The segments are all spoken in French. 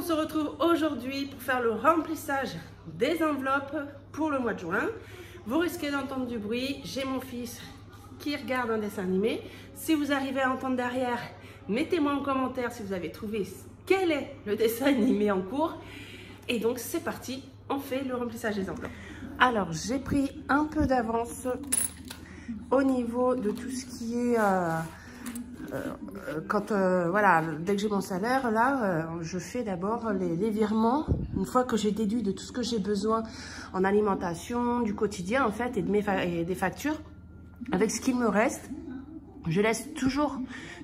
se retrouve aujourd'hui pour faire le remplissage des enveloppes pour le mois de juin. Vous risquez d'entendre du bruit, j'ai mon fils qui regarde un dessin animé. Si vous arrivez à entendre derrière, mettez-moi en commentaire si vous avez trouvé quel est le dessin animé en cours. Et donc c'est parti, on fait le remplissage des enveloppes. Alors j'ai pris un peu d'avance au niveau de tout ce qui est... voilà, dès que j'ai mon salaire, là, je fais d'abord les virements. Une fois que j'ai déduit de tout ce que j'ai besoin en alimentation, du quotidien en fait, et des factures, avec ce qu'il me reste, je laisse toujours,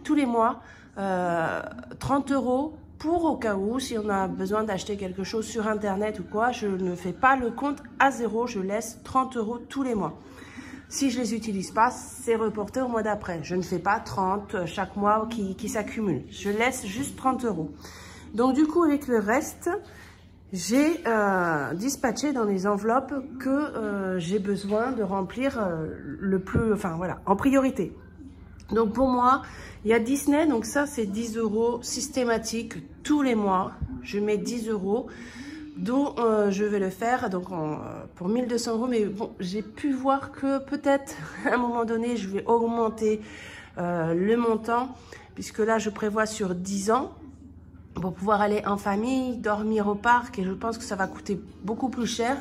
tous les mois, 30 € pour au cas où, si on a besoin d'acheter quelque chose sur Internet ou quoi, je ne fais pas le compte à zéro, je laisse 30 € tous les mois. Si je ne les utilise pas, c'est reporté au mois d'après. Je ne fais pas 30 chaque mois qui s'accumulent. Je laisse juste 30 €. Donc du coup, avec le reste, j'ai dispatché dans les enveloppes que j'ai besoin de remplir en priorité. Donc pour moi, il y a Disney, donc ça c'est 10 € systématique tous les mois. Je mets 10 € dont je vais le faire donc pour 1200 €, mais bon, j'ai pu voir que peut-être à un moment donné je vais augmenter le montant, puisque là je prévois sur 10 ans pour pouvoir aller en famille, dormir au parc, et je pense que ça va coûter beaucoup plus cher,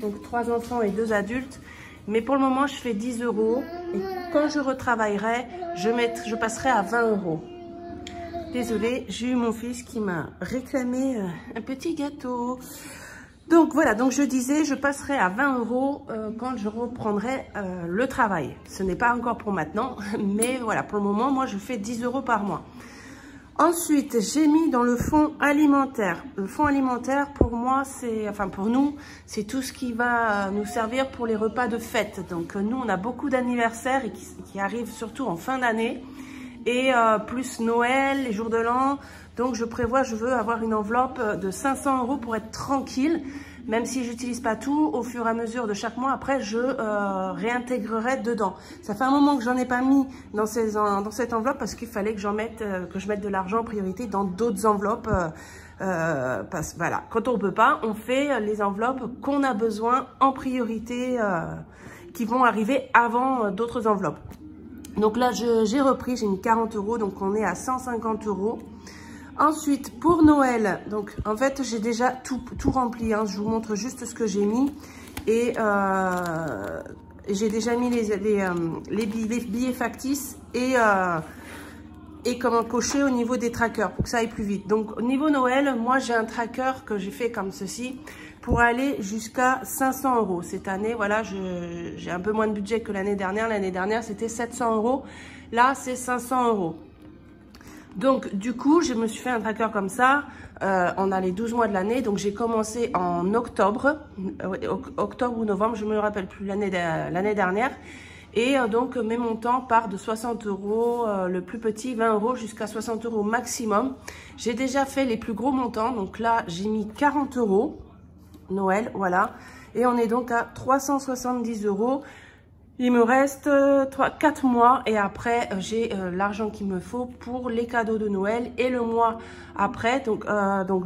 donc 3 enfants et 2 adultes. Mais pour le moment je fais 10 € et quand je retravaillerai je passerai à 20 €. Désolée, j'ai eu mon fils qui m'a réclamé un petit gâteau. Donc voilà, donc je disais, je passerai à 20 € quand je reprendrai le travail. Ce n'est pas encore pour maintenant, mais voilà, pour le moment, moi, je fais 10 € par mois. Ensuite, j'ai mis dans le fonds alimentaire. Le fonds alimentaire, pour moi, pour nous, c'est tout ce qui va nous servir pour les repas de fête. Donc nous, on a beaucoup d'anniversaires et qui arrivent surtout en fin d'année. Et plus Noël, les jours de l'an. Donc je veux avoir une enveloppe de 500 € pour être tranquille. Même si j'utilise pas tout, au fur et à mesure de chaque mois, après je réintégrerai dedans. Ça fait un moment que j'en ai pas mis dans cette enveloppe parce qu'il fallait que je mette de l'argent en priorité dans d'autres enveloppes. Voilà, quand on peut pas, on fait les enveloppes qu'on a besoin en priorité, qui vont arriver avant d'autres enveloppes. Donc là, j'ai repris, j'ai mis 40 €, donc on est à 150 €. Ensuite, pour Noël, donc en fait, j'ai déjà tout rempli, hein. Je vous montre juste ce que j'ai mis. Et j'ai déjà mis les billets factices et comment cocher au niveau des trackers pour que ça aille plus vite. Donc au niveau Noël, moi j'ai un tracker que j'ai fait comme ceci pour aller jusqu'à 500 €. Cette année, voilà, j'ai un peu moins de budget que l'année dernière. L'année dernière, c'était 700 €. Là, c'est 500 €. Donc du coup, je me suis fait un tracker comme ça. On a les 12 mois de l'année. Donc j'ai commencé en octobre ou novembre, je ne me rappelle plus, l'année dernière. Et donc, mes montants partent de 60 €, le plus petit 20 € jusqu'à 60 € maximum. J'ai déjà fait les plus gros montants. Donc là, j'ai mis 40 € Noël, voilà. Et on est donc à 370 €. Il me reste 4 mois et après, j'ai l'argent qu'il me faut pour les cadeaux de Noël. Et le mois après, donc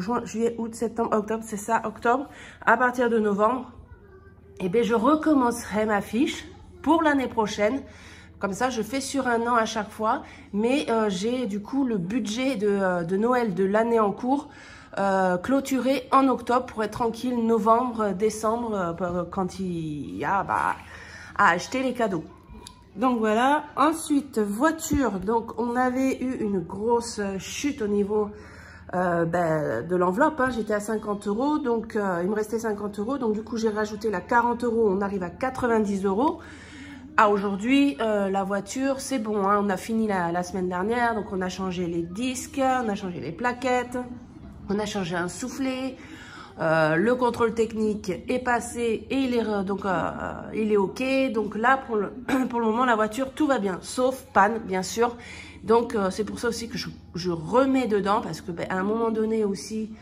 juin, juillet, août, septembre, octobre, c'est ça, octobre. À partir de novembre, eh bien, je recommencerai ma fiche pour l'année prochaine. Comme ça, je fais sur un an à chaque fois. Mais j'ai du coup le budget de Noël de l'année en cours clôturé en octobre pour être tranquille novembre, décembre, quand il y a à acheter les cadeaux. Donc voilà. Ensuite, voiture. Donc on avait eu une grosse chute au niveau de l'enveloppe, hein. J'étais à 50 €, donc il me restait 50 €. Donc du coup, j'ai rajouté la 40 €. On arrive à 90 €. Aujourd'hui, la voiture, c'est bon, hein. On a fini la semaine dernière, donc on a changé les disques, on a changé les plaquettes, on a changé un soufflet, le contrôle technique est passé et il est OK. Donc là, pour le moment, la voiture, tout va bien, sauf panne, bien sûr. Donc c'est pour ça aussi que je remets dedans, parce que à un moment donné aussi,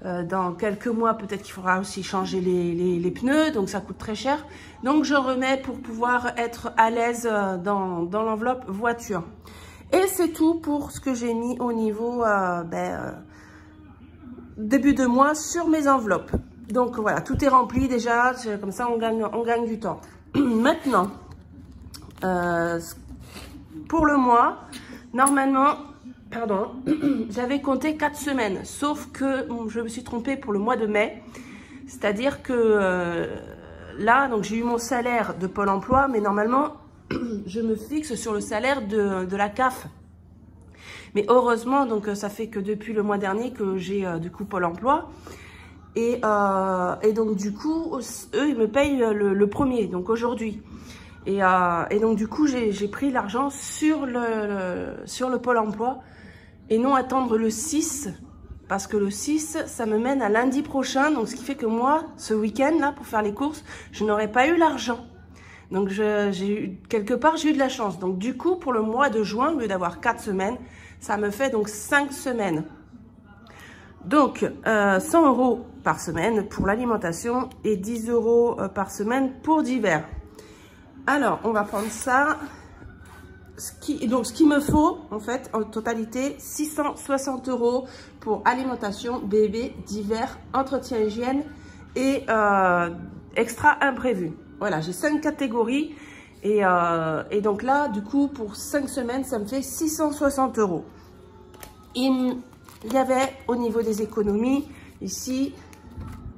dans quelques mois, peut-être qu'il faudra aussi changer les pneus, donc ça coûte très cher. Donc je remets pour pouvoir être à l'aise dans l'enveloppe voiture. Et c'est tout pour ce que j'ai mis au niveau début de mois sur mes enveloppes. Donc voilà, tout est rempli déjà, comme ça on gagne du temps. Maintenant, pour le mois, normalement, pardon, j'avais compté 4 semaines, sauf que je me suis trompée pour le mois de mai. C'est-à-dire que là, donc j'ai eu mon salaire de Pôle emploi, mais normalement, je me fixe sur le salaire de la CAF. Mais heureusement, donc ça fait que depuis le mois dernier que j'ai du coup Pôle emploi. Et donc du coup, eux, ils me payent le premier, donc aujourd'hui. Et donc du coup, j'ai pris l'argent sur le Pôle emploi et non attendre le 6. Parce que le 6, ça me mène à lundi prochain. Donc, ce qui fait que moi, ce week-end, là, pour faire les courses, je n'aurais pas eu l'argent. Donc, quelque part, j'ai eu de la chance. Donc, du coup, pour le mois de juin, au lieu d'avoir 4 semaines, ça me fait donc 5 semaines. Donc, 100 € par semaine pour l'alimentation et 10 € par semaine pour divers. Alors, on va prendre ça. Donc, ce qu'il me faut, en fait, en totalité, 660 € pour alimentation, bébé, divers, entretien hygiène et extra imprévu. Voilà, j'ai 5 catégories. Et donc là, du coup, pour 5 semaines, ça me fait 660 €. Il y avait, au niveau des économies, ici,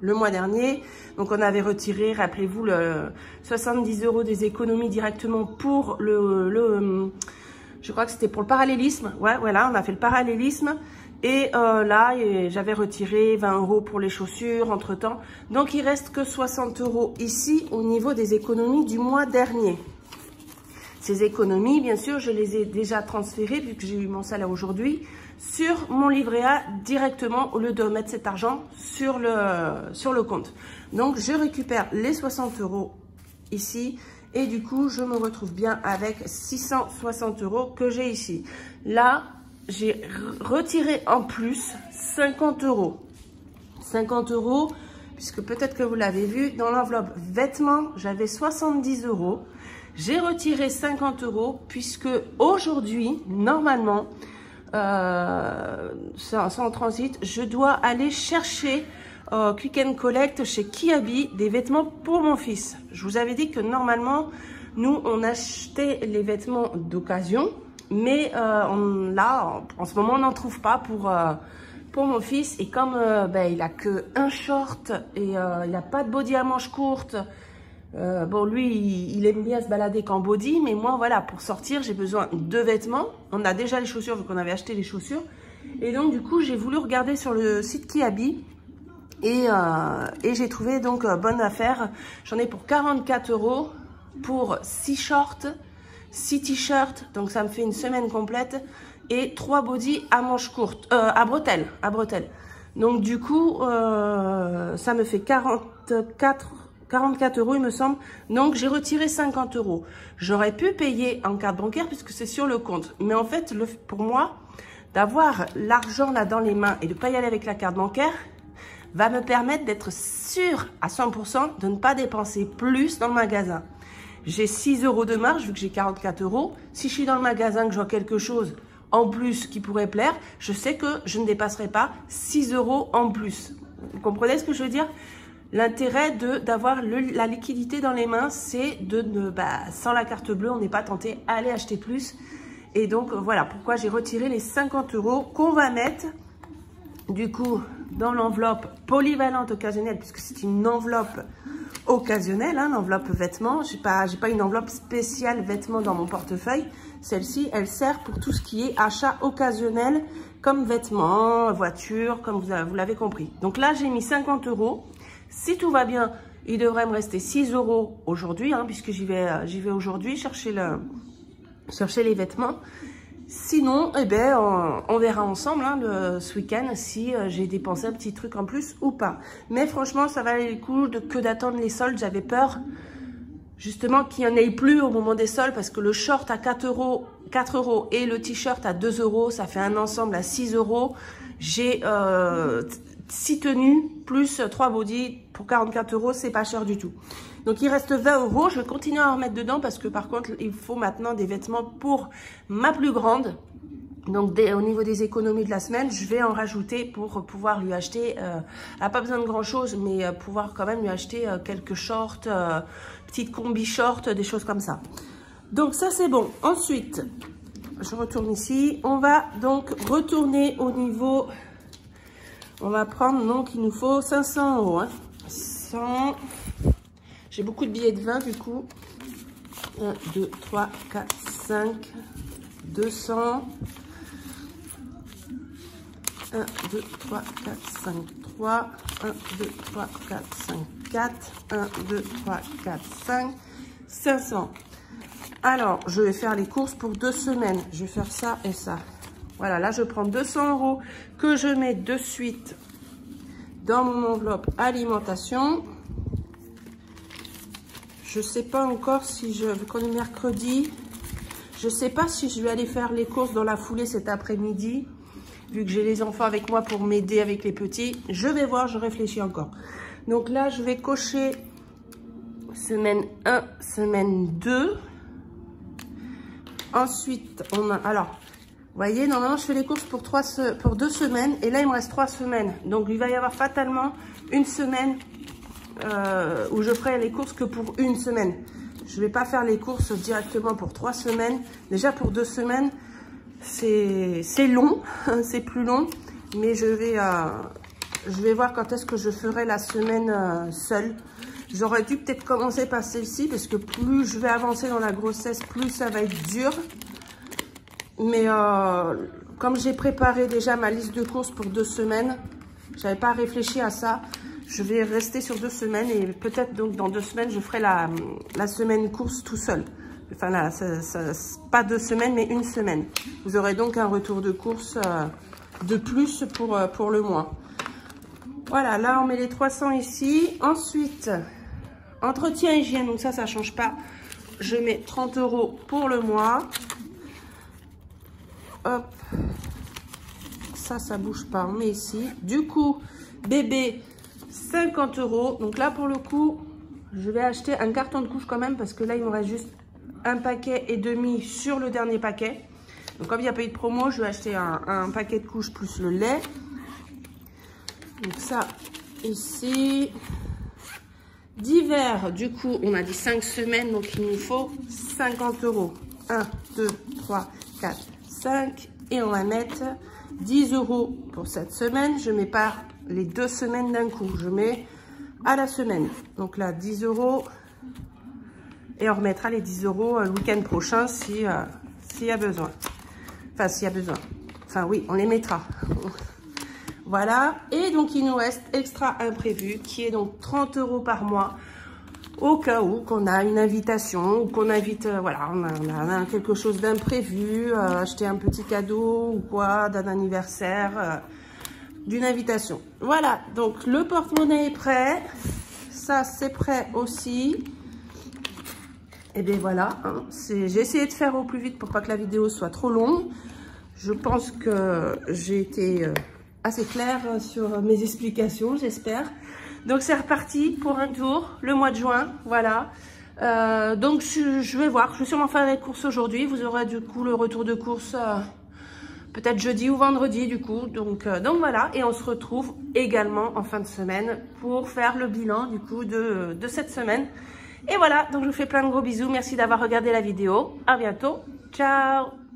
le mois dernier, donc on avait retiré, rappelez-vous, le 70 € des économies directement pour je crois que c'était pour le parallélisme. Ouais, voilà, on a fait le parallélisme. Et là, j'avais retiré 20 € pour les chaussures entre-temps. Donc, il reste que 60 € ici au niveau des économies du mois dernier. Ces économies, bien sûr, je les ai déjà transférées, vu que j'ai eu mon salaire aujourd'hui, sur mon livret A directement, au lieu de mettre cet argent sur le compte. Donc, je récupère les 60 € ici. Et du coup, je me retrouve bien avec 660 € que j'ai ici. Là, j'ai retiré en plus 50 €. 50 €, puisque peut-être que vous l'avez vu, dans l'enveloppe vêtements, j'avais 70 €. J'ai retiré 50 €, puisque aujourd'hui, normalement, c'est en transit, je dois aller chercher Click and Collect chez Kiabi des vêtements pour mon fils. Je vous avais dit que normalement, nous, on achetait les vêtements d'occasion, mais là, en ce moment, on n'en trouve pas pour mon fils. Et comme il a que un short et il n'a pas de body à manches courtes, bon, lui, il aime bien se balader qu'en body, mais moi, voilà, pour sortir, j'ai besoin de vêtements. On a déjà les chaussures, vu qu'on avait acheté les chaussures. Et donc, du coup, j'ai voulu regarder sur le site Kiabi. Et j'ai trouvé donc bonne affaire. J'en ai pour 44 € pour 6 shorts, 6 t-shirts. Donc ça me fait une semaine complète. Et 3 bodys à manches courtes, à bretelles. Donc du coup, ça me fait 44 € il me semble. Donc j'ai retiré 50 €. J'aurais pu payer en carte bancaire puisque c'est sur le compte. Mais en fait, pour moi, d'avoir l'argent là dans les mains et de ne pas y aller avec la carte bancaire, va me permettre d'être sûr à 100% de ne pas dépenser plus dans le magasin. J'ai 6 € de marge vu que j'ai 44 €. Si je suis dans le magasin que je vois quelque chose en plus qui pourrait plaire, je sais que je ne dépasserai pas 6 € en plus. Vous comprenez ce que je veux dire? L'intérêt d'avoir la liquidité dans les mains, c'est sans la carte bleue, on n'est pas tenté à aller acheter plus. Et donc voilà pourquoi j'ai retiré les 50 € qu'on va mettre du coup dans l'enveloppe polyvalente occasionnelle, puisque c'est une enveloppe occasionnelle, hein, l'enveloppe vêtements. J'ai pas une enveloppe spéciale vêtements dans mon portefeuille. Celle-ci, elle sert pour tout ce qui est achat occasionnel, comme vêtements, voitures, comme vous l'avez compris. Donc là, j'ai mis 50 €. Si tout va bien, il devrait me rester 6 € aujourd'hui, hein, puisque j'y vais aujourd'hui chercher les vêtements. Sinon, on verra ensemble ce week-end si j'ai dépensé un petit truc en plus ou pas. Mais franchement, ça valait le coup que d'attendre les soldes. J'avais peur justement qu'il n'y en ait plus au moment des soldes parce que le short à 4 € et le t-shirt à 2 €, ça fait un ensemble à 6 €. J'ai 6 tenues plus 3 bodys pour 44 €, c'est pas cher du tout. Donc, il reste 20 €. Je vais continuer à en remettre dedans parce que par contre, il faut maintenant des vêtements pour ma plus grande. Donc, au niveau des économies de la semaine, je vais en rajouter pour pouvoir lui acheter, elle n'a pas besoin de grand chose, mais pouvoir quand même lui acheter quelques shorts, petites combi shorts, des choses comme ça. Donc ça c'est bon. Ensuite, je retourne ici. On va donc retourner au niveau, on va prendre, donc il nous faut 500 €. Hein. 100, j'ai beaucoup de billets de 20 du coup. 1, 2, 3, 4, 5, 200. 1, 2, 3, 4, 5, 3, 1, 2, 3, 4, 5, 4, 1, 2, 3, 4, 5, 500. Alors, je vais faire les courses pour 2 semaines. Je vais faire ça et ça. Voilà, là, je prends 200 € que je mets de suite dans mon enveloppe alimentation. Je sais pas encore si vu qu'on est mercredi, je sais pas si je vais aller faire les courses dans la foulée cet après-midi. Vu que j'ai les enfants avec moi pour m'aider avec les petits, je vais voir, je réfléchis encore. Donc là, je vais cocher semaine 1, semaine 2. Ensuite, on a... Alors, vous voyez, normalement, je fais les courses pour 2 semaines. Et là, il me reste 3 semaines. Donc, il va y avoir fatalement une semaine où je ferai les courses que pour une semaine. Je ne vais pas faire les courses directement pour 3 semaines. Déjà, pour 2 semaines... c'est long, c'est plus long, mais je vais voir quand est-ce que je ferai la semaine seule. J'aurais dû peut-être commencer par celle-ci, parce que plus je vais avancer dans la grossesse, plus ça va être dur. Mais comme j'ai préparé déjà ma liste de courses pour 2 semaines, j'avais pas réfléchi à ça. Je vais rester sur 2 semaines et peut-être donc dans 2 semaines, je ferai la semaine course tout seul. Enfin là, pas 2 semaines, mais une semaine. Vous aurez donc un retour de course de plus pour le mois. Voilà, là on met les 300 ici. Ensuite, entretien hygiène, donc ça change pas. Je mets 30 € pour le mois. Hop. Ça bouge pas, on met ici. Du coup, bébé, 50 €. Donc là, pour le coup, je vais acheter un carton de couche quand même, parce que là, il me reste juste un paquet et demi sur le dernier paquet. Donc comme il n'y a pas eu de promo, je vais acheter un paquet de couches plus le lait. Donc ça ici. D'hiver, du coup, on a dit 5 semaines, donc il nous faut 50 €. 1, 2, 3, 4, 5. Et on va mettre 10 € pour cette semaine. Je mets pas les 2 semaines d'un coup, je mets à la semaine. Donc là, 10 €. Et on remettra les 10 € le week-end prochain s'il y a besoin. Enfin, s'il y a besoin. Enfin, oui, on les mettra. Voilà. Et donc, il nous reste extra imprévu qui est donc 30 € par mois. Au cas où qu'on a une invitation ou qu'on invite, voilà, on a quelque chose d'imprévu, acheter un petit cadeau ou quoi, d'un anniversaire, d'une invitation. Voilà. Donc, le porte-monnaie est prêt. Ça, c'est prêt aussi. Et bien voilà, hein, j'ai essayé de faire au plus vite pour pas que la vidéo soit trop longue. Je pense que j'ai été assez claire sur mes explications, j'espère. Donc c'est reparti pour un tour, le mois de juin, voilà. Donc je vais voir, je vais sûrement faire les courses aujourd'hui. Vous aurez du coup le retour de course peut-être jeudi ou vendredi du coup. Donc voilà, et on se retrouve également en fin de semaine pour faire le bilan du coup de cette semaine. Et voilà, donc je vous fais plein de gros bisous. Merci d'avoir regardé la vidéo. À bientôt. Ciao!